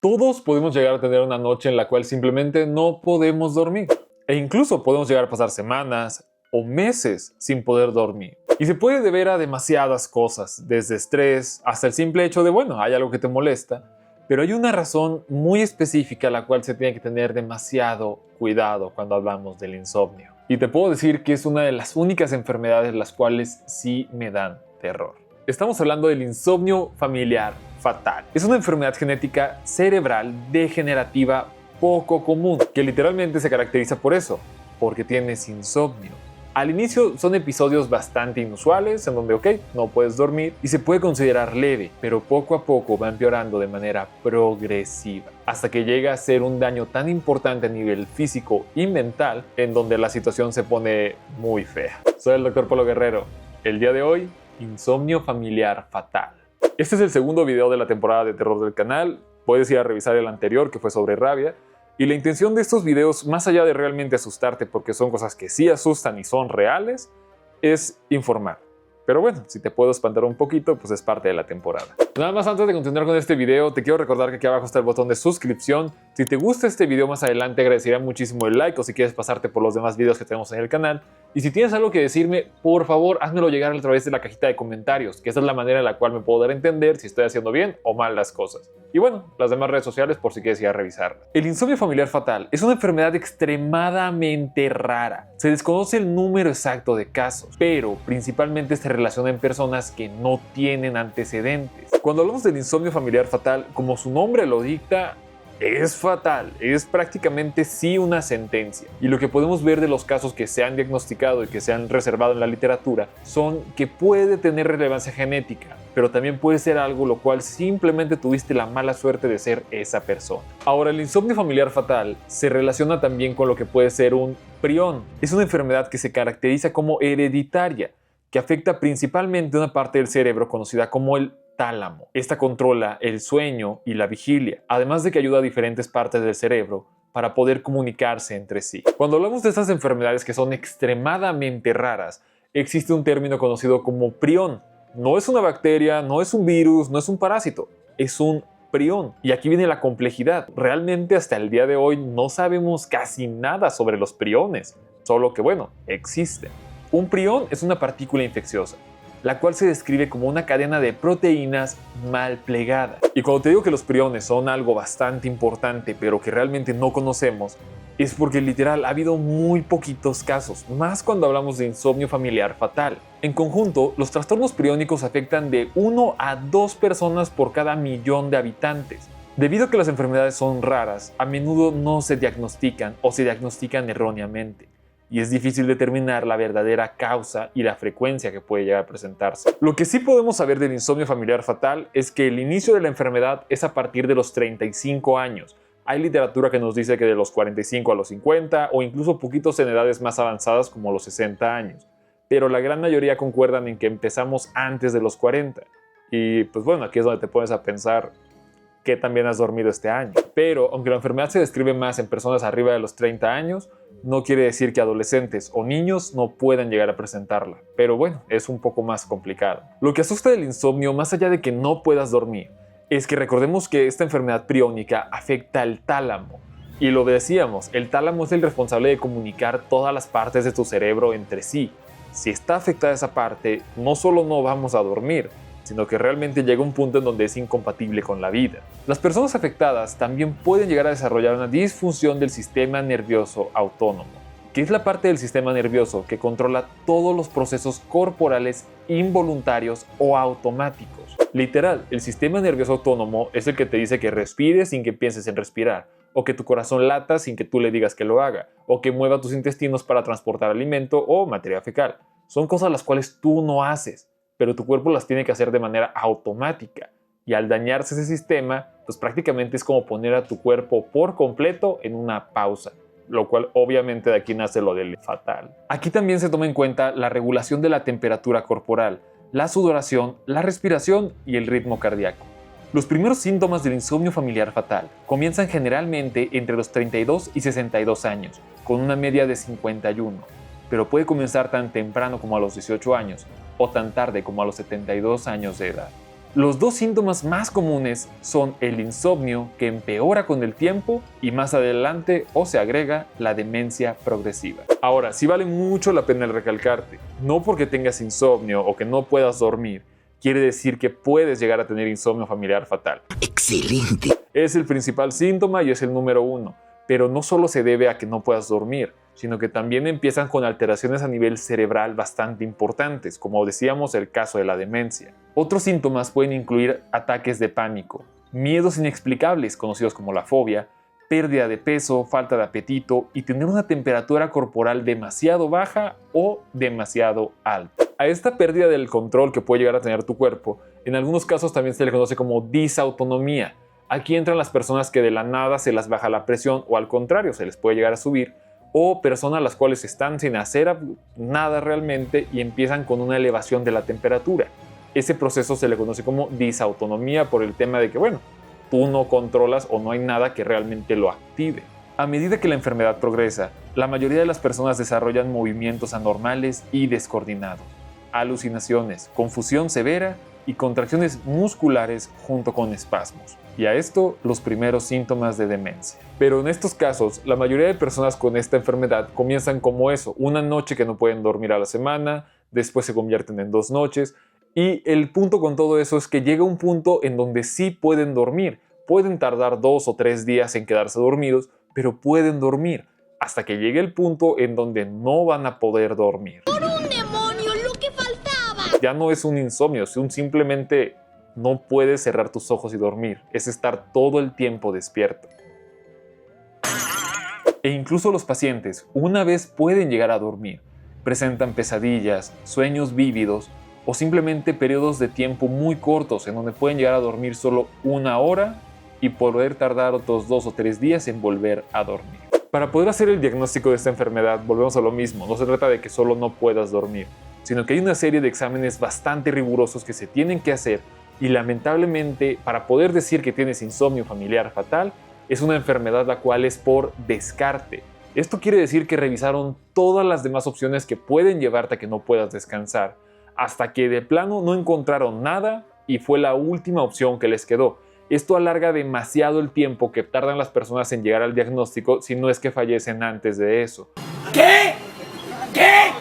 Todos podemos llegar a tener una noche en la cual simplemente no podemos dormir. E incluso podemos llegar a pasar semanas o meses sin poder dormir. Y se puede deber a demasiadas cosas, desde estrés hasta el simple hecho de, bueno, hay algo que te molesta. Pero hay una razón muy específica a la cual se tiene que tener demasiado cuidado cuando hablamos del insomnio. Y te puedo decir que es una de las únicas enfermedades las cuales sí me dan terror. Estamos hablando del insomnio familiar fatal. Es una enfermedad genética cerebral degenerativa poco común, que literalmente se caracteriza por eso, porque tienes insomnio. Al inicio son episodios bastante inusuales, en donde, no puedes dormir y se puede considerar leve, pero poco a poco va empeorando de manera progresiva, hasta que llega a ser un daño tan importante a nivel físico y mental, en donde la situación se pone muy fea. Soy el Dr. Polo Guerrero. El día de hoy, insomnio familiar fatal. Este es el segundo video de la temporada de terror del canal. Puedes ir a revisar el anterior, que fue sobre rabia. Y la intención de estos videos, más allá de realmente asustarte, porque son cosas que sí asustan y son reales, es informar. Pero bueno, si te puedo espantar un poquito, pues es parte de la temporada. Nada más antes de continuar con este video, te quiero recordar que aquí abajo está el botón de suscripción. Si te gusta este video más adelante, agradecería muchísimo el like, o si quieres pasarte por los demás videos que tenemos en el canal. Y si tienes algo que decirme, por favor, házmelo llegar a través de la cajita de comentarios, que esa es la manera en la cual me puedo dar a entender si estoy haciendo bien o mal las cosas. Y bueno, las demás redes sociales por si quieres ir a revisarlas. El insomnio familiar fatal es una enfermedad extremadamente rara. Se desconoce el número exacto de casos, pero principalmente se relaciona en personas que no tienen antecedentes. Cuando hablamos del insomnio familiar fatal, como su nombre lo dicta, es fatal, es prácticamente sí una sentencia. Y lo que podemos ver de los casos que se han diagnosticado y que se han reservado en la literatura son que puede tener relevancia genética, pero también puede ser algo lo cual simplemente tuviste la mala suerte de ser esa persona. Ahora, el insomnio familiar fatal se relaciona también con lo que puede ser un prión. Es una enfermedad que se caracteriza como hereditaria, que afecta principalmente una parte del cerebro conocida como el tálamo. Esta controla el sueño y la vigilia, además de que ayuda a diferentes partes del cerebro para poder comunicarse entre sí. Cuando hablamos de estas enfermedades que son extremadamente raras, existe un término conocido como prión. No es una bacteria, no es un virus, no es un parásito, es un prión. Y aquí viene la complejidad. Realmente hasta el día de hoy no sabemos casi nada sobre los priones, solo que existen. Un prión es una partícula infecciosa, la cual se describe como una cadena de proteínas mal plegada. Y cuando te digo que los priones son algo bastante importante, pero que realmente no conocemos, es porque literal ha habido muy poquitos casos, más cuando hablamos de insomnio familiar fatal. En conjunto, los trastornos priónicos afectan de 1 a 2 personas por cada millón de habitantes. Debido a que las enfermedades son raras, a menudo no se diagnostican o se diagnostican erróneamente, y es difícil determinar la verdadera causa y la frecuencia que puede llegar a presentarse. Lo que sí podemos saber del insomnio familiar fatal es que el inicio de la enfermedad es a partir de los 35 años. Hay literatura que nos dice que de los 45 a los 50 o incluso poquitos en edades más avanzadas como los 60 años. Pero la gran mayoría concuerdan en que empezamos antes de los 40. Y pues aquí es donde te pones a pensar que también has dormido este año. Pero aunque la enfermedad se describe más en personas arriba de los 30 años, no quiere decir que adolescentes o niños no puedan llegar a presentarla. Pero es un poco más complicado. Lo que asusta del insomnio, más allá de que no puedas dormir, es que recordemos que esta enfermedad priónica afecta al tálamo. Y lo decíamos, el tálamo es el responsable de comunicar todas las partes de tu cerebro entre sí. Si está afectada esa parte, no solo no vamos a dormir, sino que realmente llega un punto en donde es incompatible con la vida. Las personas afectadas también pueden llegar a desarrollar una disfunción del sistema nervioso autónomo, que es la parte del sistema nervioso que controla todos los procesos corporales involuntarios o automáticos. Literal, el sistema nervioso autónomo es el que te dice que respires sin que pienses en respirar, o que tu corazón lata sin que tú le digas que lo haga, o que mueva tus intestinos para transportar alimento o materia fecal. Son cosas las cuales tú no haces, pero tu cuerpo las tiene que hacer de manera automática. Y al dañarse ese sistema, pues prácticamente es como poner a tu cuerpo por completo en una pausa, lo cual obviamente de aquí nace lo del fatal. Aquí también se toma en cuenta la regulación de la temperatura corporal, la sudoración, la respiración y el ritmo cardíaco. Los primeros síntomas del insomnio familiar fatal comienzan generalmente entre los 32 y 62 años, con una media de 51, pero puede comenzar tan temprano como a los 18 años, o tan tarde como a los 72 años de edad. Los dos síntomas más comunes son el insomnio, que empeora con el tiempo, y más adelante o se agrega la demencia progresiva. Ahora, sí vale mucho la pena el recalcarte, no porque tengas insomnio o que no puedas dormir, quiere decir que puedes llegar a tener insomnio familiar fatal. ¡Excelente! Es el principal síntoma y es el número uno, pero no solo se debe a que no puedas dormir, sino que también empiezan con alteraciones a nivel cerebral bastante importantes, como decíamos el caso de la demencia. Otros síntomas pueden incluir ataques de pánico, miedos inexplicables conocidos como la fobia, pérdida de peso, falta de apetito y tener una temperatura corporal demasiado baja o demasiado alta. A esta pérdida del control que puede llegar a tener tu cuerpo, en algunos casos también se le conoce como disautonomía. Aquí entran las personas que de la nada se las baja la presión o al contrario, se les puede llegar a subir, o personas las cuales están sin hacer nada realmente y empiezan con una elevación de la temperatura. Ese proceso se le conoce como disautonomía por el tema de que, bueno, tú no controlas o no hay nada que realmente lo active. A medida que la enfermedad progresa, la mayoría de las personas desarrollan movimientos anormales y descoordinados, alucinaciones, confusión severa y contracciones musculares junto con espasmos. Y a esto los primeros síntomas de demencia. Pero en estos casos, la mayoría de personas con esta enfermedad comienzan como eso, una noche que no pueden dormir a la semana, después se convierten en 2 noches, y el punto con todo eso es que llega un punto en donde sí pueden dormir, pueden tardar 2 o 3 días en quedarse dormidos, pero pueden dormir, hasta que llegue el punto en donde no van a poder dormir. ¡Por un demonio, lo que faltaba! Ya no es un insomnio, es un simplemente no puedes cerrar tus ojos y dormir, es estar todo el tiempo despierto. E incluso los pacientes, una vez pueden llegar a dormir, presentan pesadillas, sueños vívidos o simplemente periodos de tiempo muy cortos en donde pueden llegar a dormir solo 1 hora y poder tardar otros 2 o 3 días en volver a dormir. Para poder hacer el diagnóstico de esta enfermedad, volvemos a lo mismo, no se trata de que solo no puedas dormir, sino que hay una serie de exámenes bastante rigurosos que se tienen que hacer y lamentablemente para poder decir que tienes insomnio familiar fatal, es una enfermedad la cual es por descarte. Esto quiere decir que revisaron todas las demás opciones que pueden llevarte a que no puedas descansar, hasta que de plano no encontraron nada y fue la última opción que les quedó. Esto alarga demasiado el tiempo que tardan las personas en llegar al diagnóstico si no es que fallecen antes de eso. ¿Qué? ¿Qué?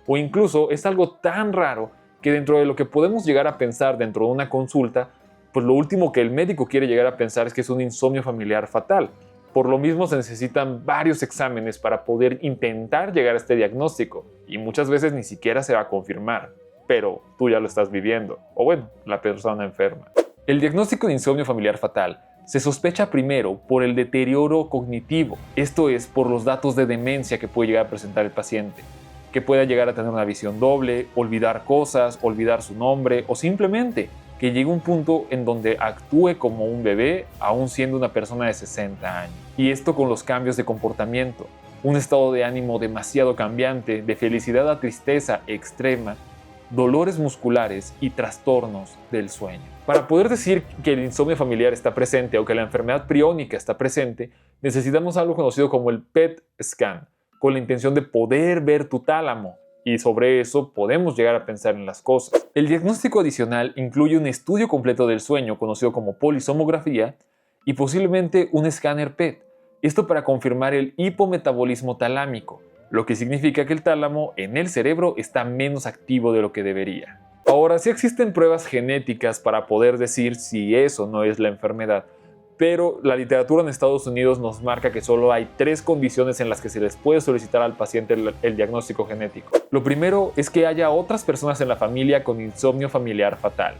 O incluso es algo tan raro que dentro de lo que podemos llegar a pensar dentro de una consulta, pues lo último que el médico quiere llegar a pensar es que es un insomnio familiar fatal. Por lo mismo se necesitan varios exámenes para poder intentar llegar a este diagnóstico y muchas veces ni siquiera se va a confirmar, pero tú ya lo estás viviendo, o bueno, la persona enferma. El diagnóstico de insomnio familiar fatal se sospecha primero por el deterioro cognitivo, esto es por los datos de demencia que puede llegar a presentar el paciente, que pueda llegar a tener una visión doble, olvidar cosas, olvidar su nombre o simplemente que llegue un punto en donde actúe como un bebé aún siendo una persona de 60 años. Y esto con los cambios de comportamiento, un estado de ánimo demasiado cambiante, de felicidad a tristeza extrema, dolores musculares y trastornos del sueño. Para poder decir que el insomnio familiar está presente o que la enfermedad priónica está presente, necesitamos algo conocido como el PET scan, con la intención de poder ver tu tálamo, y sobre eso podemos llegar a pensar en las cosas. El diagnóstico adicional incluye un estudio completo del sueño conocido como polisomografía y posiblemente un escáner PET, esto para confirmar el hipometabolismo talámico, lo que significa que el tálamo en el cerebro está menos activo de lo que debería. Ahora, sí existen pruebas genéticas para poder decir si eso no es la enfermedad, pero la literatura en Estados Unidos nos marca que solo hay 3 condiciones en las que se les puede solicitar al paciente el diagnóstico genético. Lo primero es que haya otras personas en la familia con insomnio familiar fatal,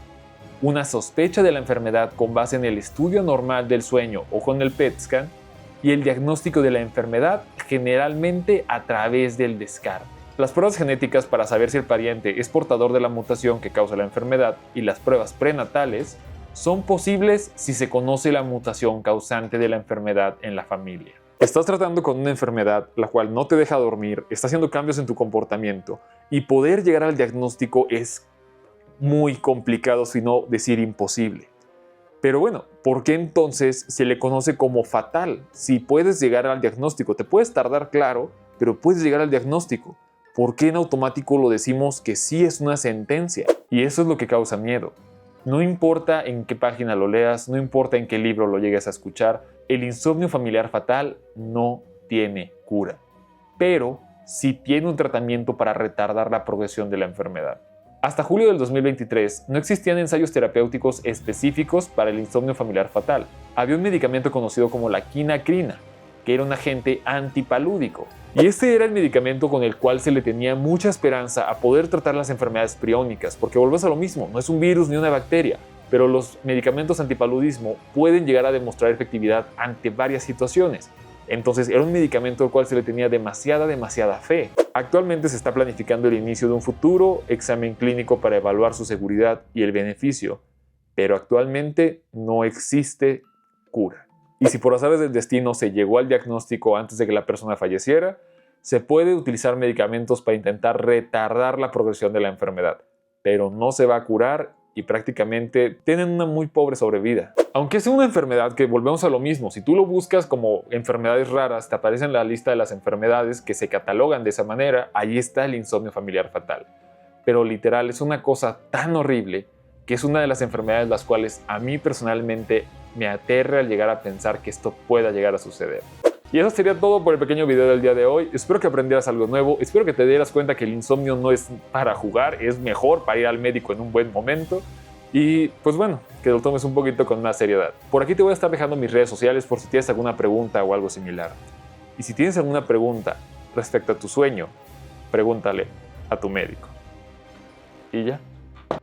una sospecha de la enfermedad con base en el estudio normal del sueño o con el PET scan, y el diagnóstico de la enfermedad generalmente a través del descarte. Las pruebas genéticas para saber si el pariente es portador de la mutación que causa la enfermedad y las pruebas prenatales son posibles si se conoce la mutación causante de la enfermedad en la familia. Estás tratando con una enfermedad la cual no te deja dormir, está haciendo cambios en tu comportamiento y poder llegar al diagnóstico es muy complicado, si no decir imposible. Pero bueno, ¿por qué entonces se le conoce como fatal? Si puedes llegar al diagnóstico, te puedes tardar, claro, pero puedes llegar al diagnóstico. ¿Por qué en automático lo decimos que sí es una sentencia? Y eso es lo que causa miedo. No importa en qué página lo leas, no importa en qué libro lo llegues a escuchar, el insomnio familiar fatal no tiene cura, pero sí tiene un tratamiento para retardar la progresión de la enfermedad. Hasta julio del 2023 no existían ensayos terapéuticos específicos para el insomnio familiar fatal. Había un medicamento conocido como la quinacrina, que era un agente antipalúdico. Y este era el medicamento con el cual se le tenía mucha esperanza a poder tratar las enfermedades priónicas, porque volvemos a lo mismo, no es un virus ni una bacteria, pero los medicamentos antipaludismo pueden llegar a demostrar efectividad ante varias situaciones. Entonces era un medicamento al cual se le tenía demasiada fe. Actualmente se está planificando el inicio de un futuro examen clínico para evaluar su seguridad y el beneficio, pero actualmente no existe cura. Y si por azares del destino se llegó al diagnóstico antes de que la persona falleciera, se puede utilizar medicamentos para intentar retardar la progresión de la enfermedad, pero no se va a curar y prácticamente tienen una muy pobre sobrevida. Aunque es una enfermedad que volvemos a lo mismo, si tú lo buscas como enfermedades raras, te aparece en la lista de las enfermedades que se catalogan de esa manera, ahí está el insomnio familiar fatal. Pero literal es una cosa tan horrible que es una de las enfermedades las cuales a mí personalmente me aterra al llegar a pensar que esto pueda llegar a suceder. Y eso sería todo por el pequeño video del día de hoy. Espero que aprendieras algo nuevo, espero que te dieras cuenta que el insomnio no es para jugar, es mejor para ir al médico en un buen momento. Y pues bueno, que lo tomes un poquito con más seriedad. Por aquí te voy a estar dejando mis redes sociales por si tienes alguna pregunta o algo similar. Y si tienes alguna pregunta respecto a tu sueño, pregúntale a tu médico. Y ya.